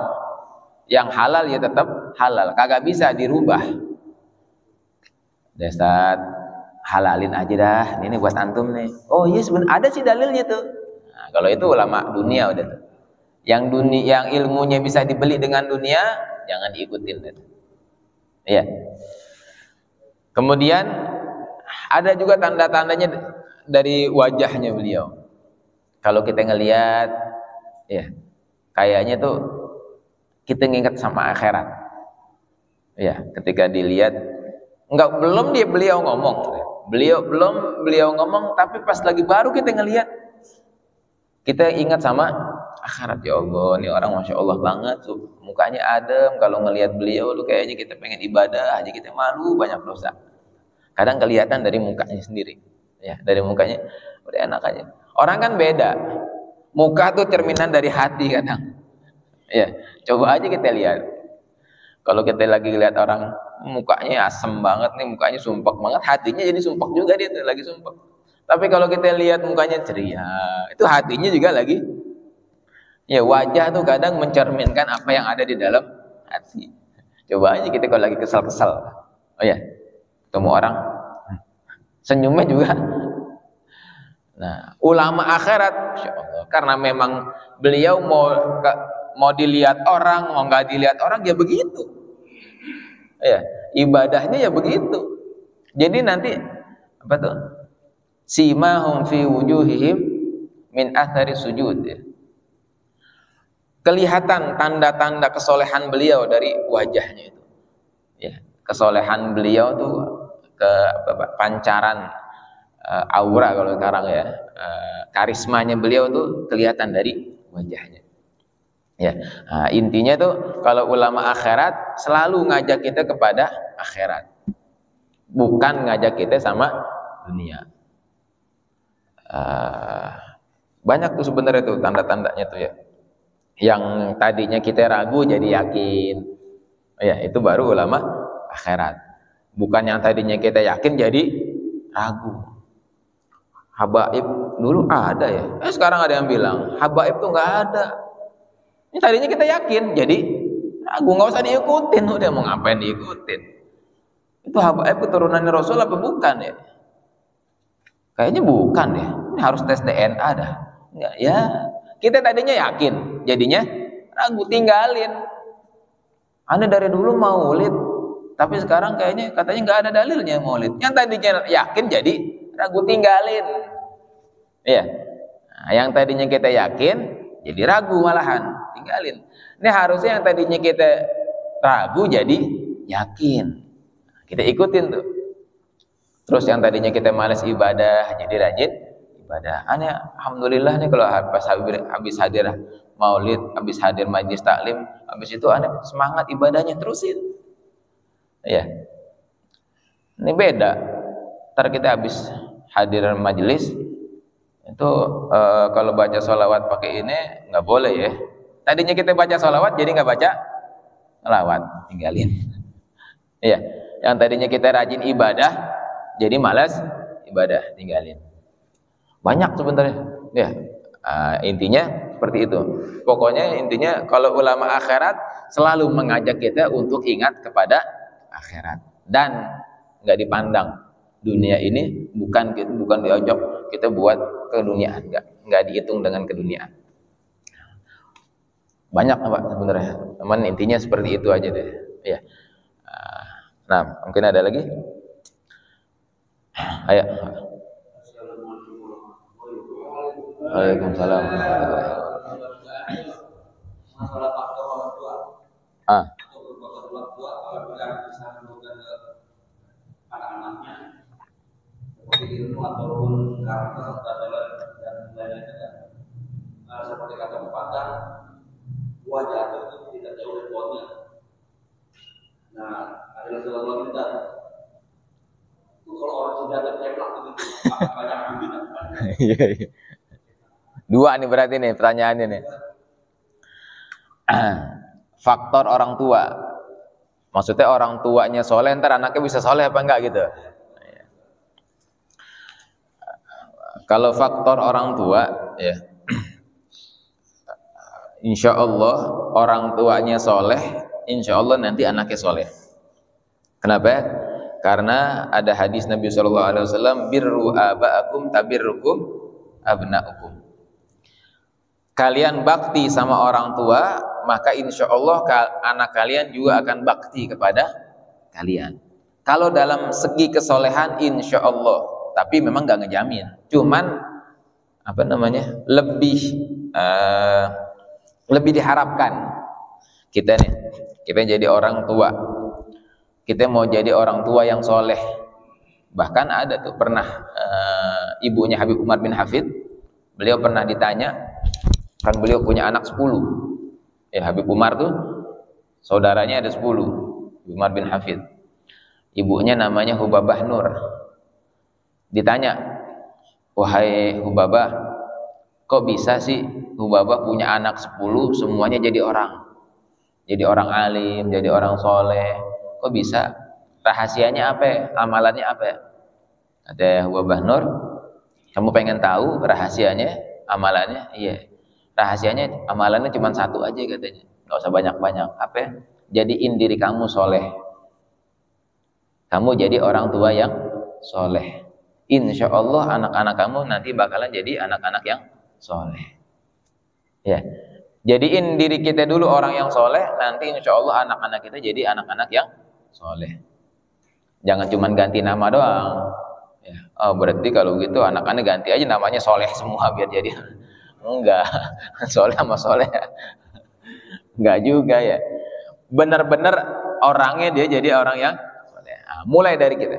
yang halal ya tetap halal, kagak bisa dirubah. Dasar halalin aja dah, ini buat antum nih. Oh iya, sebenarnya ada sih dalilnya tuh. Nah, kalau itu ulama dunia udah tuh. Yang ilmunya bisa dibeli dengan dunia, jangan diikutin. Iya. Kemudian ada juga tanda-tandanya dari wajahnya beliau. Kalau kita ngelihat, ya, kayaknya tuh kita nginget sama akhirat. Ya, ketika dilihat, belum beliau ngomong, beliau ngomong, tapi pas lagi baru kita ngelihat, kita ingat sama akhirat. Ya Allah, ini orang masya Allah banget tuh, mukanya adem. Kalau ngelihat beliau tuh kayaknya kita pengen ibadah aja, kita malu banyak dosa. Kadang kelihatan dari mukanya sendiri, ya, dari mukanya udah enak aja. Orang kan beda, muka tuh cerminan dari hati kadang. Ya, coba aja kita lihat. Kalau kita lagi lihat orang mukanya asem banget nih, mukanya sumpek banget, hatinya jadi sumpek juga, dia tuh lagi sumpek. Tapi kalau kita lihat mukanya ceria, itu hatinya juga lagi. Ya, wajah tuh kadang mencerminkan apa yang ada di dalam hati. Coba aja kita kalau lagi kesal-kesal. Oh ya, ketemu orang, senyumnya juga. Nah, ulama akhirat, Masya Allah, karena memang beliau mau dilihat orang, mau nggak dilihat orang, ya begitu. Ya, ibadahnya ya begitu. Jadi nanti apa tuh? Simahum fi wujuhihim min athari sujud. Ya. Kelihatan tanda-tanda kesolehan beliau dari wajahnya itu. Ya, kesolehan beliau tuh pancaran aura kalau sekarang ya, karismanya beliau tuh kelihatan dari wajahnya. Ya, nah, intinya tuh kalau ulama akhirat selalu ngajak kita kepada akhirat, bukan ngajak kita sama dunia. Banyak tuh sebenarnya tuh tanda-tandanya tuh ya. Yang tadinya kita ragu jadi yakin. Ya, itu baru ulama akhirat. Bukan yang tadinya kita yakin jadi ragu. Habaib dulu ada ya. Sekarang ada yang bilang habaib tuh nggak ada. Ini tadinya kita yakin, jadi ragu, nggak usah diikutin. Udah mau ngapain diikutin? Itu habaib keturunannya Rasul apa bukan ya? Kayaknya bukan ya. Ini harus tes DNA dah. Enggak ya. Kita tadinya yakin, jadinya ragu, tinggalin. Anda dari dulu maulid, tapi sekarang kayaknya katanya nggak ada dalilnya maulid. Yang tadinya yakin jadi ragu, tinggalin. Iya. Nah, yang tadinya kita yakin jadi ragu malahan, tinggalin. Ini harusnya yang tadinya kita ragu jadi yakin. Kita ikutin tuh. Terus yang tadinya kita malas ibadah jadi rajin ibadah. Aneh, alhamdulillah nih kalau habis hadir maulid, habis hadir majlis taklim, habis itu aneh semangat ibadahnya terusin. Ya. Ini beda. Ntar kita habis hadir majlis itu kalau baca sholawat pakai ini nggak boleh ya. Tadinya kita baca sholawat jadi nggak baca sholawat, tinggalin. Iya. Yang tadinya kita rajin ibadah jadi malas ibadah, tinggalin. Banyak sebenarnya. Ya. Intinya seperti itu. Pokoknya intinya kalau ulama akhirat selalu mengajak kita untuk ingat kepada akhirat dan nggak dipandang dunia ini bukan diajak kita buat keduniaan, nggak dihitung dengan keduniaan. Banyak Pak sebenarnya. Cuman intinya seperti itu aja deh. Ya. Nah, mungkin ada lagi? Ayo. Waalaikumsalam. Masalah faktor orang tua. Atau berbuat orang tua apabila bisa menurunkan ke anak-anaknya seperti ilmu ataupun karakter dan lain-lainnya. Seperti kata pepatah, buah jatuh itu tidak jauh dari pohonnya. Nah, ada salah satu kita. Itu kalau orang sudah ada templak itu banyak duit. Iya. Dua nih berarti nih pertanyaannya nih. Faktor orang tua. Maksudnya orang tuanya soleh, ntar anaknya bisa soleh apa enggak gitu. Kalau faktor orang tua, ya, insya Allah orang tuanya soleh, insya Allah nanti anaknya soleh. Kenapa? Karena ada hadis Nabi SAW, birru aba'akum tabirrukum abna'ukum. Kalian bakti sama orang tua, maka insya Allah anak kalian juga akan bakti kepada kalian. Kalau dalam segi kesolehan insya Allah, tapi memang gak ngejamin. Cuman lebih diharapkan kita jadi orang tua. Kita mau jadi orang tua yang soleh. Bahkan ada tuh pernah ibunya Habib Umar bin Hafid, beliau pernah ditanya, kan beliau punya anak 10. Ya, Habib Umar tuh saudaranya ada 10. Umar bin Hafid. Ibunya namanya Hubabah Nur. Ditanya, wahai Hubabah, kok bisa sih Hubabah punya anak 10 semuanya jadi orang? Jadi orang alim, jadi orang soleh. Kok bisa? Rahasianya apa? Amalannya apa? Kata Hubabah Nur, kamu pengen tahu rahasianya, amalannya? Iya. Rahasianya, amalannya cuma satu aja katanya. Gak usah banyak-banyak. Apa? Jadiin diri kamu soleh. Kamu jadi orang tua yang soleh. Insya Allah anak-anak kamu nanti bakalan jadi anak-anak yang soleh. Ya. Jadiin diri kita dulu orang yang soleh, nanti insya Allah anak-anak kita jadi anak-anak yang soleh. Jangan cuma ganti nama doang. Ya. Oh, berarti kalau gitu anak-anak ganti aja namanya soleh semua biar jadi. Enggak, soleh sama soleh. Enggak juga ya. Benar-benar orangnya dia jadi orang yang soleh. Nah, mulai dari kita.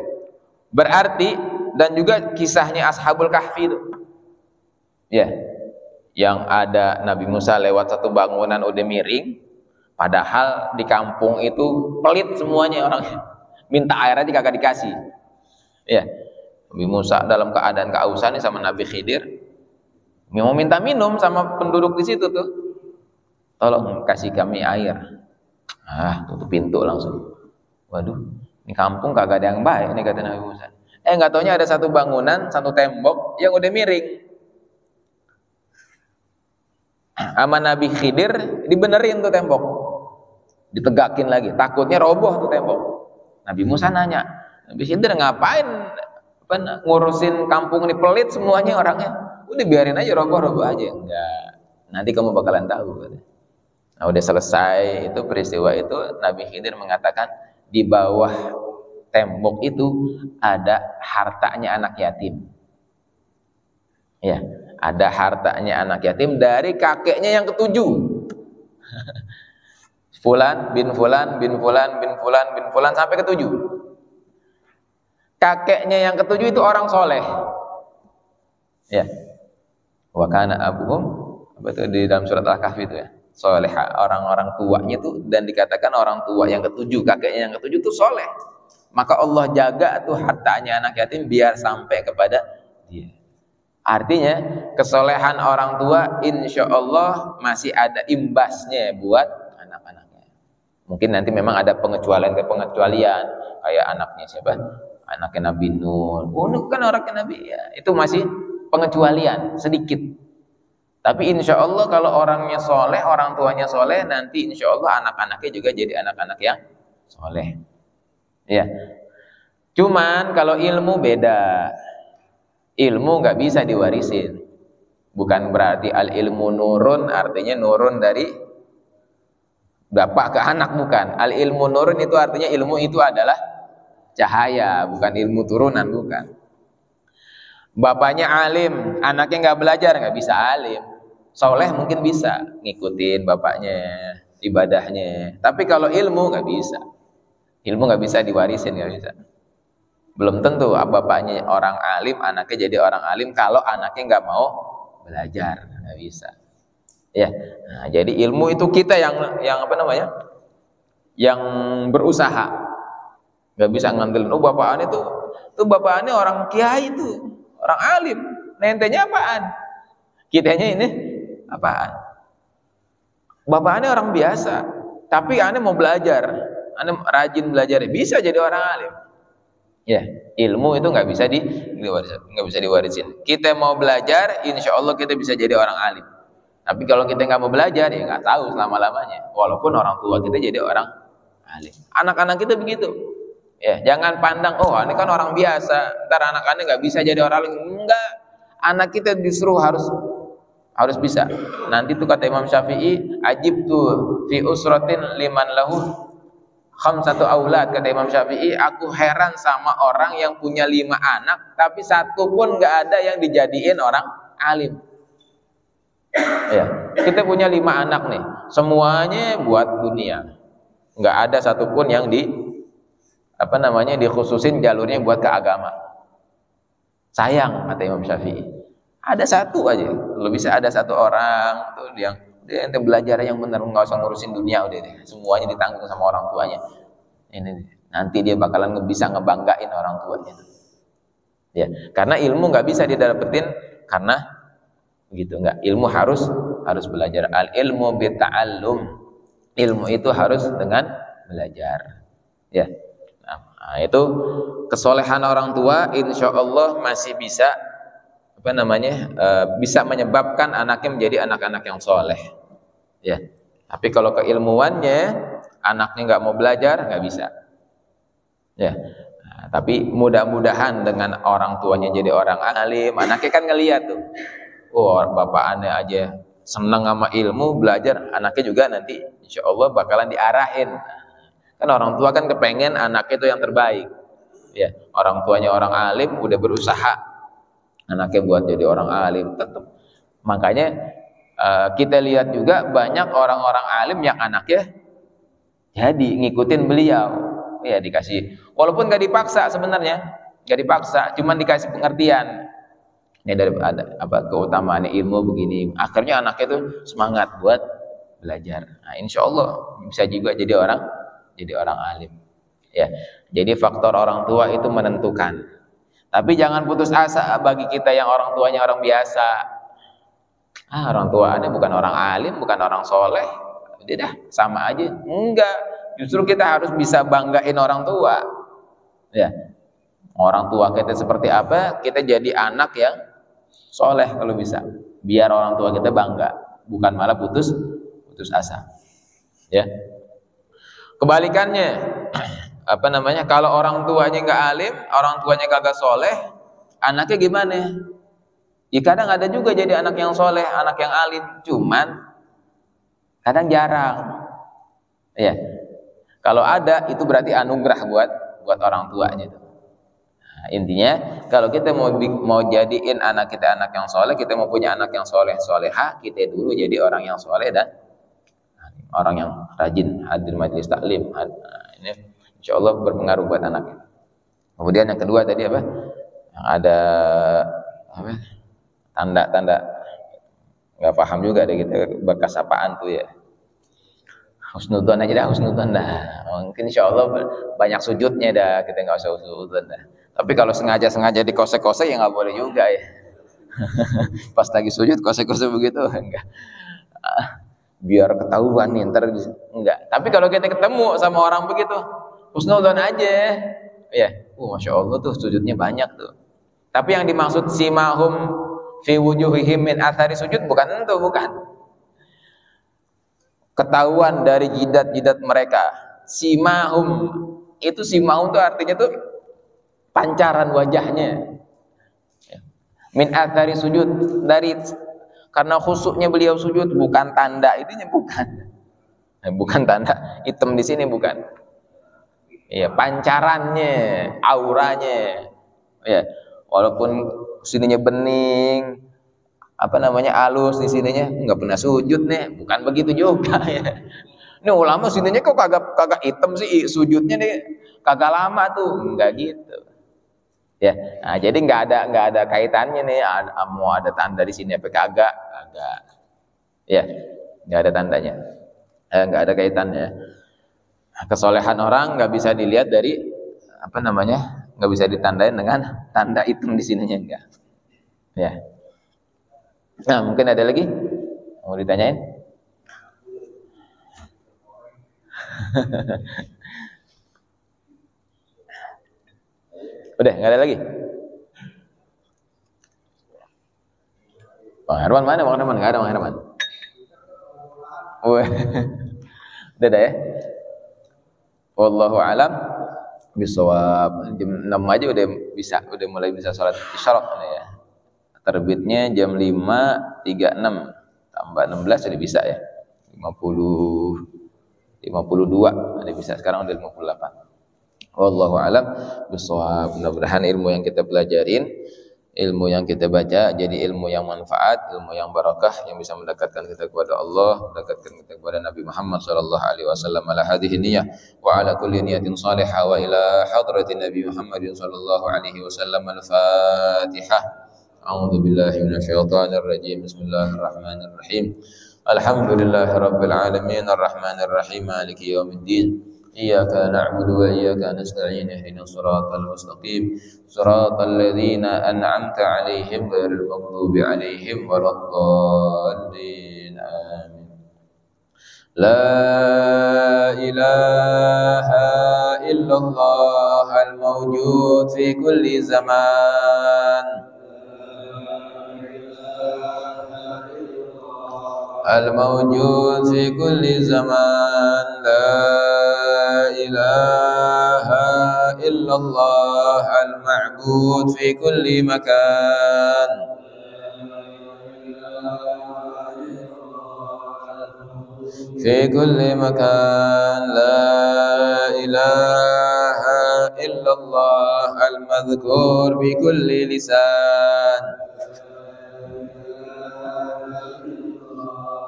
Berarti dan juga kisahnya Ashabul Kahfi itu. Ya. Yang ada Nabi Musa lewat satu bangunan udah miring, padahal di kampung itu pelit semuanya orangnya. Minta air aja kagak dikasih. Ya. Nabi Musa dalam keadaan kehausan sama Nabi Khidir mau minta minum sama penduduk di situ tuh, tolong kasih kami air. Tutup pintu langsung. Waduh, ini kampung kagak ada yang baik nih, kata Nabi Musa. Nggak taunya ada satu bangunan, satu tembok yang udah miring. Sama Nabi Khidir dibenerin tuh tembok, ditegakin lagi, takutnya roboh tuh tembok. Nabi Musa nanya, Nabi Khidir ngapain ngurusin kampung ini, pelit semuanya orangnya, udah biarin aja roboh-roboh aja. Enggak, nanti kamu bakalan tahu. Nah, udah selesai itu peristiwa itu, Nabi Khidir mengatakan di bawah tembok itu ada hartanya anak yatim. Ya, ada hartanya anak yatim dari kakeknya yang ketujuh. Fulan bin Fulan bin Fulan bin Fulan bin Fulan sampai ketujuh. Kakeknya yang ketujuh itu orang soleh. Ya. Wa kana abuhum, apa itu di dalam surat Al-Kahfi itu ya. Soleha, orang-orang tuanya itu, dan dikatakan orang tua yang ketujuh, kakeknya yang ketujuh itu soleh. Maka Allah jaga tuh hartanya anak yatim biar sampai kepada dia. Artinya kesolehan orang tua insya Allah masih ada imbasnya buat anak-anaknya. Mungkin nanti memang ada pengecualian kayak anaknya siapa? Anaknya Nabi Nuh. Oh, kan anaknya Nabi ya. Itu masih pengecualian sedikit. Tapi insya Allah kalau orangnya soleh, orang tuanya soleh, nanti insya Allah anak-anaknya juga jadi anak-anak yang soleh. Ya. Cuman kalau ilmu beda. Ilmu nggak bisa diwarisin. Bukan berarti al ilmu nurun, artinya nurun dari bapak ke anak, bukan. Al ilmu nurun itu artinya ilmu itu adalah cahaya, bukan ilmu turunan, bukan. Bapaknya alim, anaknya nggak belajar, nggak bisa alim. Soleh mungkin bisa ngikutin bapaknya, ibadahnya. Tapi kalau ilmu nggak bisa. Ilmu nggak bisa diwarisin, nggak bisa. Belum tentu bapaknya orang alim, anaknya jadi orang alim kalau anaknya nggak mau belajar, nggak bisa. Ya, nah, jadi ilmu itu kita yang apa namanya, yang berusaha. Nggak bisa ngandelin, oh bapak itu bapak ini orang kiai itu, orang alim. Nentenya apaan? Kitanya ini apaan? Bapak ini orang biasa, tapi ane mau belajar, ane rajin belajar, bisa jadi orang alim. Ya, ilmu itu nggak bisa diwarisin. Kita mau belajar, insya Allah kita bisa jadi orang alim. Tapi kalau kita nggak mau belajar, ya nggak tahu selama-lamanya. Walaupun orang tua kita jadi orang alim. Anak-anak kita begitu. Ya, jangan pandang, oh ini kan orang biasa, ntar anak-anak nggak bisa jadi orang alim. Enggak, anak kita disuruh harus bisa. Nanti tuh kata Imam Syafi'i, ajib tuh fi usratin liman lahu khamsatu aulad, kata Imam Syafi'i, aku heran sama orang yang punya 5 anak tapi satu pun nggak ada yang dijadiin orang alim. Ya, kita punya 5 anak nih, semuanya buat dunia, nggak ada satupun yang dikhususin jalurnya buat ke agama. Sayang, kata Imam Syafi'i, ada satu aja, lo bisa ada satu orang tuh yang dia belajar yang benar, nggak usah ngurusin dunia, udah deh, semuanya ditanggung sama orang tuanya. Ini nanti dia bakalan bisa ngebanggain orang tuanya. Ya, karena ilmu nggak bisa didapetin karena gitu, nggak. Ilmu harus belajar. Al ilmu bita'allum, ilmu itu harus dengan belajar. Ya, nah, itu kesolehan orang tua, insya Allah masih bisa bisa menyebabkan anaknya menjadi anak-anak yang soleh. Ya, tapi kalau keilmuannya anaknya nggak mau belajar, nggak bisa. Ya, nah, tapi mudah-mudahan dengan orang tuanya jadi orang alim, anaknya kan ngeliat tuh, oh bapak aneh aja seneng sama ilmu, belajar, anaknya juga nanti insya Allah bakalan diarahin. Kan orang tua kan kepengen anaknya itu yang terbaik. Ya, orang tuanya orang alim, udah berusaha anaknya buat jadi orang alim, tetap. Makanya kita lihat juga banyak orang-orang alim yang anaknya jadi ngikutin beliau. Ya, dikasih, walaupun gak dipaksa sebenarnya, gak dipaksa, cuman dikasih pengertian. Ini dari keutamaan ilmu begini. Akhirnya anaknya tuh semangat buat belajar. Nah, insya Allah bisa juga jadi orang alim. Ya, jadi faktor orang tua itu menentukan. Tapi jangan putus asa bagi kita yang orang tuanya orang biasa. Orang tuanya bukan orang alim, bukan orang soleh, dia dah sama aja. Enggak, justru kita harus bisa banggain orang tua. Ya, orang tua kita seperti apa, kita jadi anak yang soleh kalau bisa. Biar orang tua kita bangga, bukan malah putus asa. Ya. Kebalikannya, kalau orang tuanya nggak alim, orang tuanya kagak soleh, anaknya gimana? Ya kadang ada juga jadi anak yang soleh, anak yang alim, cuman kadang jarang. Ya, kalau ada itu berarti anugerah buat orang tuanya. Nah, intinya kalau kita mau jadiin anak kita anak yang soleh, kita mau punya anak yang soleh soleha, kita dulu jadi orang yang soleh dan orang yang rajin hadir majelis taklim. Nah, ini insya Allah berpengaruh buat anaknya. Kemudian yang kedua tadi apa? Yang ada apa? Tanda-tanda nggak paham juga deh kita bekas apaan tuh ya. Husnudzon aja dah, husnudzon dah. Mungkin insya Allah banyak sujudnya dah, kita nggak usah husnudzon dah. Tapi kalau sengaja dikosek-kosek ya nggak boleh juga ya. Pas lagi sujud kosek-kosek begitu enggak. Biar ketahuan nih ntar enggak. Tapi kalau kita ketemu sama orang begitu, husnudzon aja. Ya, masya Allah tuh sujudnya banyak tuh. Tapi yang dimaksud simahum fi wujuhihim min athari sujud bukan itu, bukan. Ketahuan dari jidat-jidat mereka. Simahum itu simahum tuh artinya tuh pancaran wajahnya. Min athari sujud, dari karena khusyuknya beliau sujud, bukan tanda itunya, bukan tanda hitam di sini, bukan. Ya, pancarannya, auranya. Ya, walaupun sininya bening, halus, di sininya nggak pernah sujud nih, bukan begitu juga ya. Ini ulama sininya kok kagak hitam sih sujudnya nih, kagak lama tuh, enggak gitu. Ya, nah, jadi nggak ada kaitannya nih, mau ada tanda di sini apa kagak. Ya, nggak ada tandanya, nggak ada kaitannya. Kesolehan orang nggak bisa dilihat dari nggak bisa ditandain dengan tanda hitam di sininya, enggak. Ya. Nah, mungkin ada lagi mau ditanyain? Udah, nggak ada lagi? Bang Herman mana? Bang Herman? Nggak ada Bang Herman. Udah dah ya. Wallahu a'lam bishawab. Jam 6 aja udah mulai bisa sholat isyraq ya. Terbitnya jam 5.36 tambah 16 sudah bisa ya. 52 udah bisa, sekarang udah 58. Wallahu a'lam bishawab. Mudah-mudahan ilmu yang kita pelajarin, ilmu yang kita baca jadi ilmu yang manfaat, ilmu yang barakah, yang bisa mendekatkan kita kepada Allah, mendekatkan kita kepada Nabi Muhammad sallallahu alaihi wasallam. Ala hadhihi niyyah wa ala kulli niyatin salihah wa ila hadratin Nabi Muhammad sallallahu alaihi wasallam. Al-Fatihah. A'udzu billahi minasyaitonir rajim. Bismillahirrahmanirrahim. Alhamdulillahirabbil alamin arrahmanir rahim maliki yaumiddin. Iyyaka na'budu wa iyyaka nasta'in ihdinas siratal mustaqim siratal ladzina an'amta 'alaihim ghairil maghdubi 'alaihim waladdallin. Amin. La ilaha illallah al-mawjud fi kulli zaman al-mawjud fi kulli zaman. La ilaha illallah al-ma'bud fi kulli makan. Fi kulli makan. La ilaha illallah al-madhkur bi kulli lisan.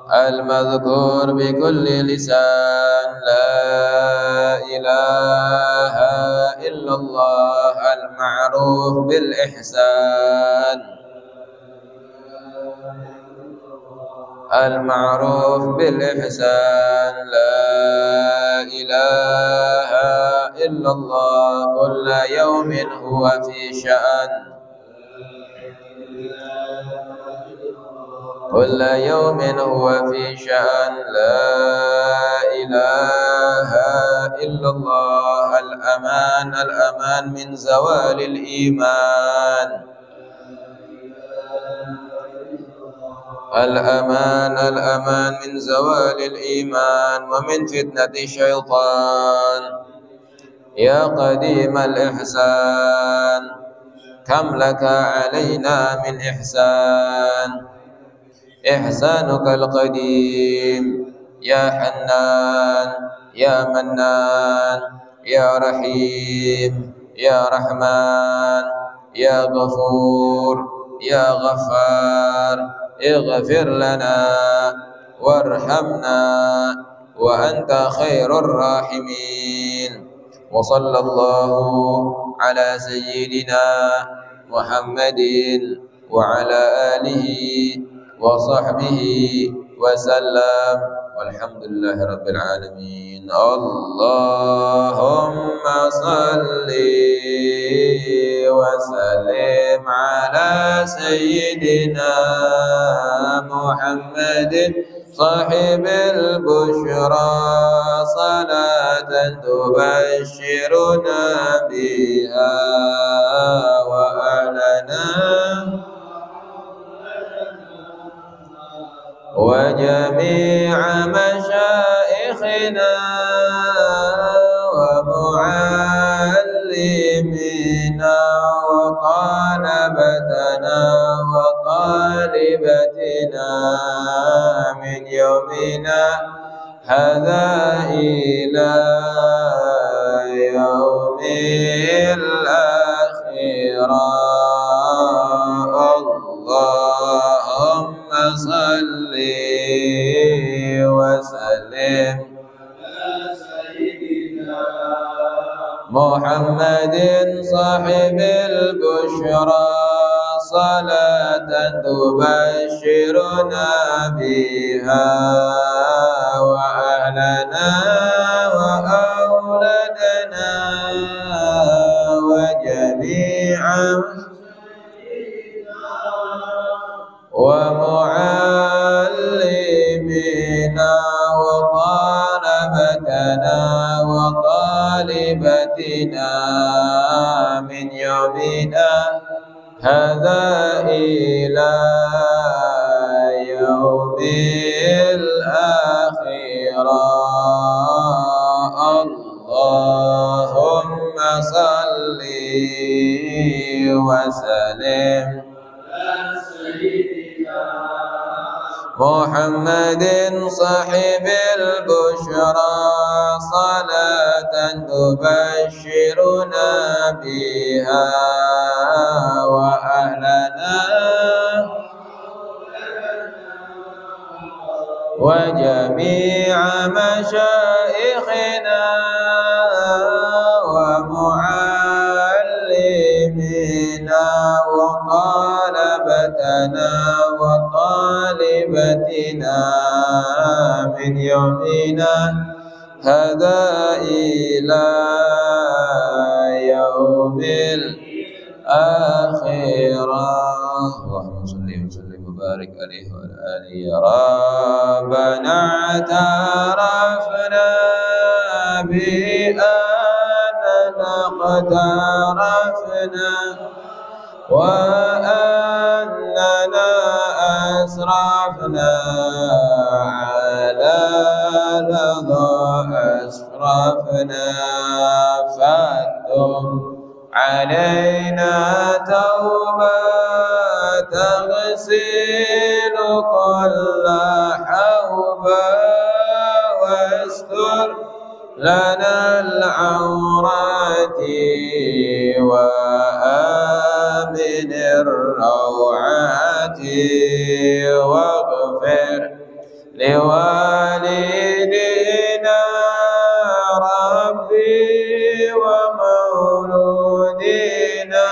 Al-madhkur bi kulli lisan. La ilaha illallah al-ma'ruf bil ihsan. Al-ma'ruf bil ihsan. La ilaha إلا الله كل يوم هو في شأن كل يوم هو في شأن لا إله إلا الله الأمان الأمان من زوال الإيمان الأمان الأمان من زوال الإيمان ومن فتنة الشيطان يا قديم الإحسان كم لك علينا من إحسان إحسانك القديم يا حنان يا منان يا رحيم يا رحمن يا غفور يا غفار اغفر لنا وارحمنا وأنت خير الراحمين وصلى الله على سيدنا محمد وعلى آله وصحبه وسلم والحمد لله رب العالمين اللهم صل وسلم على سيدنا محمد صاحب البشرى صلاة تبشرنا بها وأعلنا وجميع مشايخنا ومعلمينا وطالبتنا وطالبتنا من يومنا هذا إلى يوم الآخرة اللهم صل وسلم على سيدنا محمد صاحب البشرى صلاة تبشرنا بها وأهلنا وأولادنا وجميع ومعلمنا وطالبتنا وطالبتنا من يومنا هذا إلى يوم الآخرة اللهم صل وسلم محمد صاحب البشرى صلاة تبشرنا بها وأهلنا وجميع مشايخنا ومعلمينا وطالبتنا وطالبتنا من يومنا هذا إلى يوم الآخرة اللهم صل وسلم وبارك عليه وعلى آله يا ربنا اعترفنا بأننا اقترفنا وأننا أسرفنا على لظى أسرفنا فاتم علينا توبة تغسل كل حوبة واستر لنا العورات وآمن الروعات واغفر لوالدينا ربي ومولودينا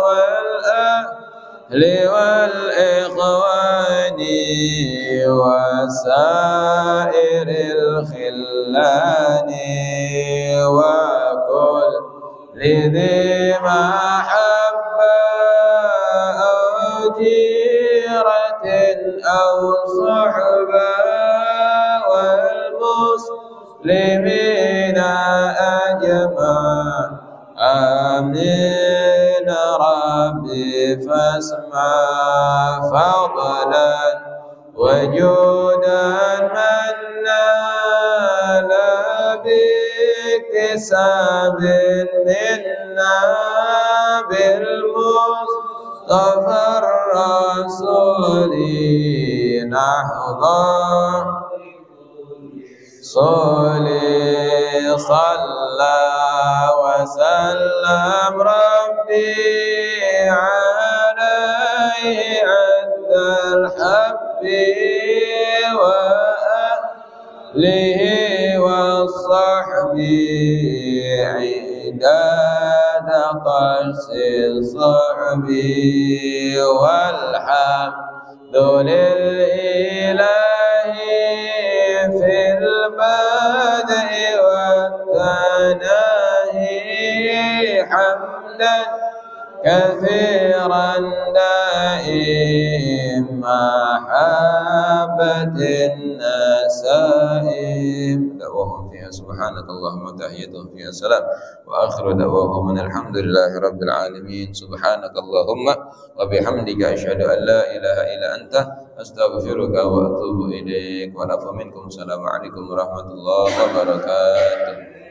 والأهل والإخوان وسائر الخلان لذي محبة أو جيرة أو صحبة والمسلمين أجمع آمين ربي فاسمع فضلا وجودا من نال باكتساب منا بالمصطفى الرسول نحظى صلي صلى وسلم ربي عليه عند الحب وأهله والصحب عداد قرص الصحب والحمد لله في البدء والثناء حمدا كثيرا دائم محبة النسائم دعوهم فيها سبحانك اللهم وتحيتهم فيها سلام وآخر دعوهم أن الحمد لله رب العالمين سبحانك اللهم وبحمدك أشهد أن لا إله إلا أنت أستغفرك وأتوب إليك والعفو منكم السلام عليكم ورحمة الله وبركاته.